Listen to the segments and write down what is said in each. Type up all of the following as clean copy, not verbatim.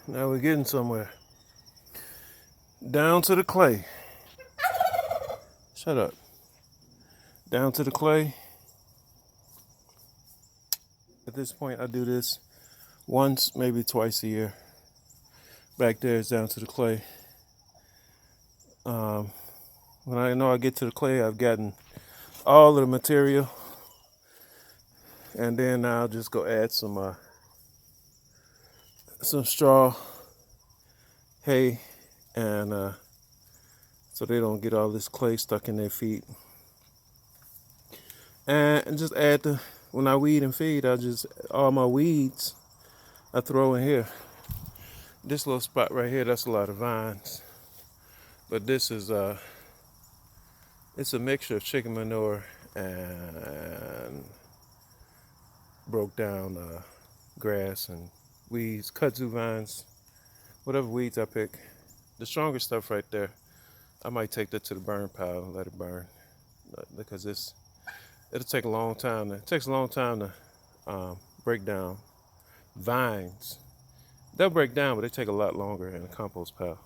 Now we're getting somewhere. Down to the clay. Shut up. Down to the clay. At this point, I do this once, maybe twice a year. Back there is down to the clay. When I know I get to the clay, I've gotten all of the material, and then I'll just go add some straw, hay, and so they don't get all this clay stuck in their feet. And just add when I weed and feed, all my weeds I throw in here. This little spot right here, that's a lot of vines. But this is it's a mixture of chicken manure and broke down grass and weeds, kudzu vines, whatever weeds I pick. The stronger stuff right there, I might take that to the burn pile and let it burn, because it'll take a long time. It takes a long time to break down vines. They'll break down, but they take a lot longer in a compost pile.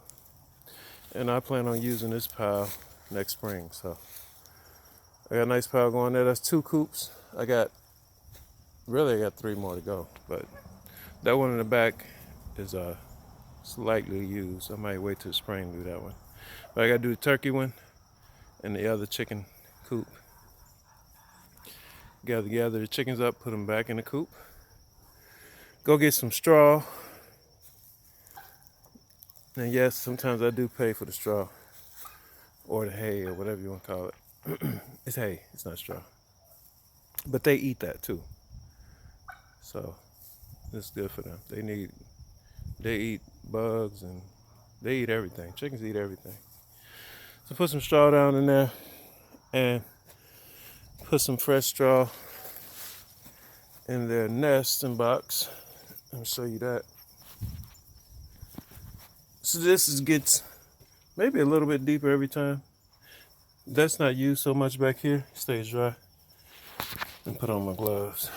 And I plan on using this pile next spring. So I got a nice pile going there. That's 2 coops. I got 3 more to go, but that one in the back is slightly used. I might wait till the spring to do that one. But I gotta do the turkey one and the other chicken coop. Gather the chickens up, put them back in the coop. Go get some straw. And yes, sometimes I do pay for the straw or the hay or whatever you want to call it. It's hay, it's not straw. But they eat that too. So it's good for them. They eat bugs and they eat everything. Chickens eat everything. So put some straw down in there and put some fresh straw in their nesting box. Let me show you that. So this gets maybe a little bit deeper every time. That's not used so much back here. It stays dry. And put on my gloves.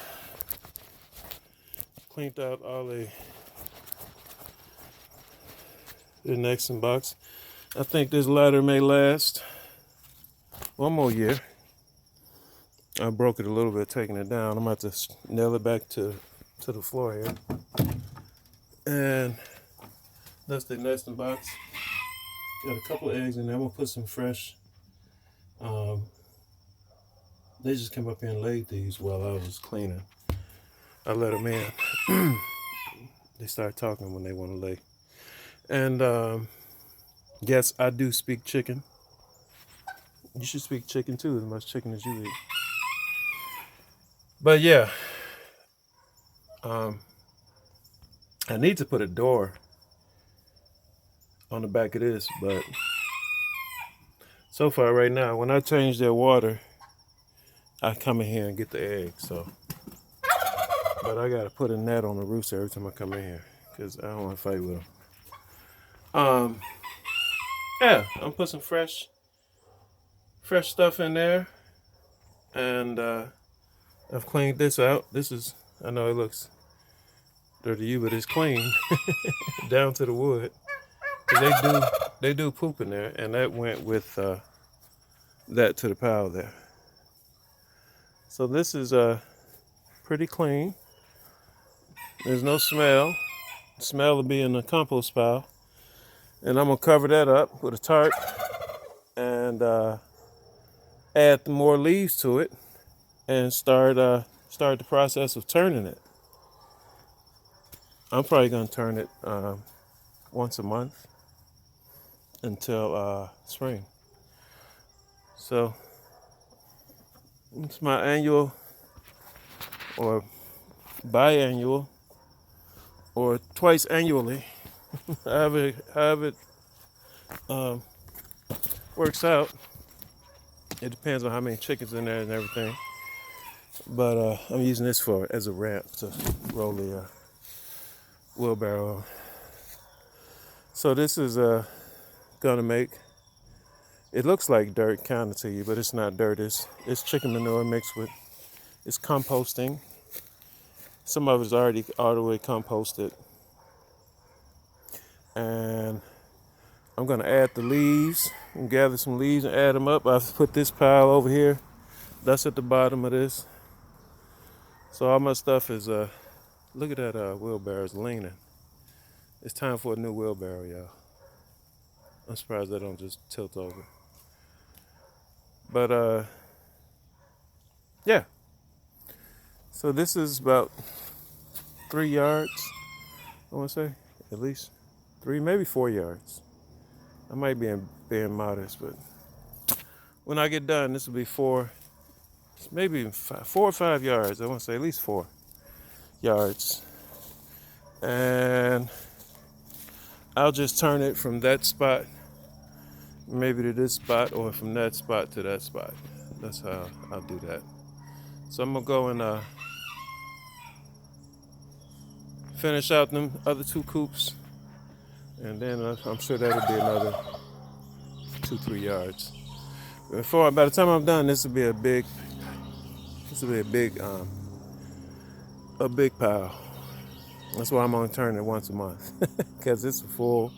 Cleaned out all the nesting box. I think this ladder may last one more year. I broke it a little bit taking it down. I'm about to nail it back to the floor here. And that's the nesting box. Got a couple of eggs in there. I'm gonna put some fresh. They just came up here and laid these while I was cleaning. I let them in. They start talking when they want to lay. And yes, I do speak chicken. You should speak chicken too, as much chicken as you eat. But yeah, I need to put a door on the back of this, but so far right now, when I change their water, I come in here and get the eggs. So, but I gotta put a net on the rooster every time I come in here because I don't want to fight with them. Yeah, I'm put some fresh stuff in there, and I've cleaned this out. I know it looks dirty to you, but it's clean down to the wood. They do poop in there, and that went with that to the pile there. So this is pretty clean. There's no smell. The smell will be in the compost pile, and I'm gonna cover that up with a tarp and add more leaves to it, and start the process of turning it. I'm probably gonna turn it once a month until spring. So it's my annual or biannual or twice annually, however it works out. It depends on how many chickens in there and everything. But I'm using this as a ramp to roll the wheelbarrow. So this is gonna make, it looks like dirt kind of to you, but it's not dirt. It's chicken manure mixed with, it's composting. Some of it's already all the way composted. And I'm gonna add the leaves and gather some leaves and add them up. I've put this pile over here. That's at the bottom of this. So all my stuff is look at that wheelbarrow is leaning. It's time for a new wheelbarrow, y'all. I'm surprised they don't just tilt over. But yeah. So this is about 3 yards. I want to say at least 3, maybe 4 yards. I might be being modest, but when I get done, this will be 4, maybe 4 or 5 yards. I want to say at least 4 yards. And I'll just turn it from that spot, maybe to this spot, or from that spot to that spot. That's how I'll do that. So I'm gonna go and finish out them other 2 coops, and then I'm sure that'll be another 2-3 yards. By the time I'm done, this will be a big pile. That's why I'm gonna turn it once a month, because it's a full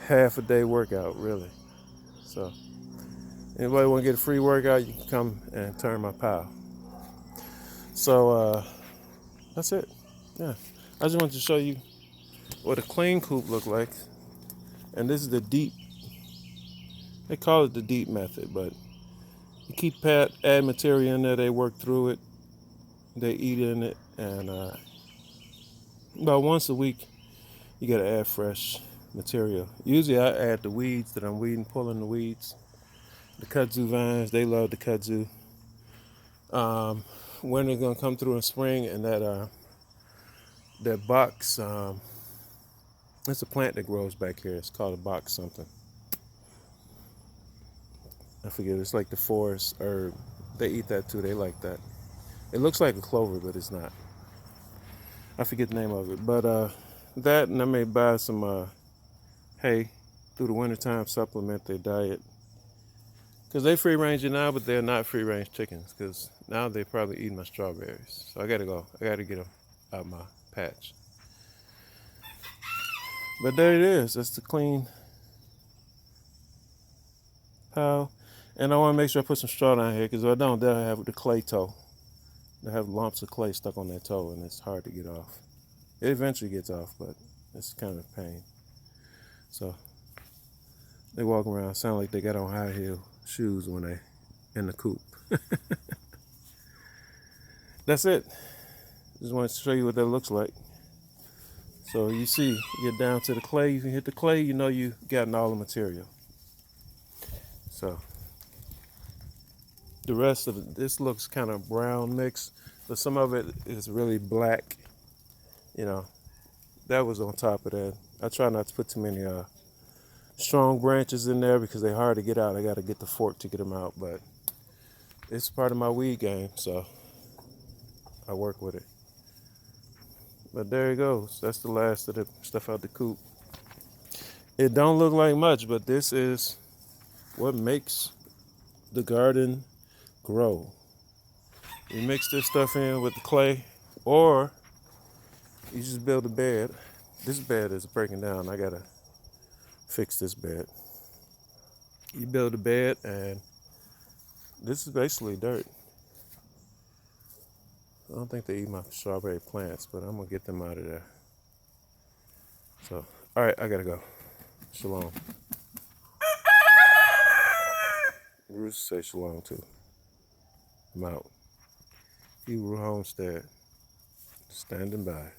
half a day workout, really. So anybody want to get a free workout, you can come and turn my pile. So that's it. Yeah, I just wanted to show you what a clean coop look like. And this is the deep. They call it the deep method, but you keep add material in there. They work through it. They eat in it, and about once a week, you gotta add fresh material. Usually, I add the weeds that I'm weeding, pulling the weeds. The kudzu vines, they love the kudzu. Winter's gonna come through in spring, and that box. It's a plant that grows back here. It's called a box something. I forget. It's like the forest herb. They eat that too. They like that. It looks like a clover, but it's not. I forget the name of it. But that, and I may buy some hay through the wintertime, supplement their diet. Because they free range it now, but they're not free range chickens. Because now they probably eat my strawberries. So I gotta go. I gotta get them out my patch. But there it is. That's the clean pile. And I want to make sure I put some straw down here, because if I don't, they'll have the clay toe. They'll have lumps of clay stuck on their toe, and it's hard to get off. It eventually gets off, but it's kind of a pain. So they walk around, sound like they got on high heel shoes when they in the coop. That's it. Just wanted to show you what that looks like. So you see, you get down to the clay, you can hit the clay, you know you gotten all the material. So the rest of it, this looks kind of brown mix, but some of it is really black. You know, that was on top of that. I try not to put too many strong branches in there because they're hard to get out. I got to get the fork to get them out, but it's part of my weed game, so I work with it. But there it goes. That's the last of the stuff out the coop. It don't look like much, but this is what makes the garden grow. You mix this stuff in with the clay, or you just build a bed. This bed is breaking down. I gotta fix this bed. You build a bed, and this is basically dirt. I don't think they eat my strawberry plants, but I'm gonna get them out of there. So, all right, I gotta go. Shalom. Rooster say shalom too. I'm out. Homestead, standing by.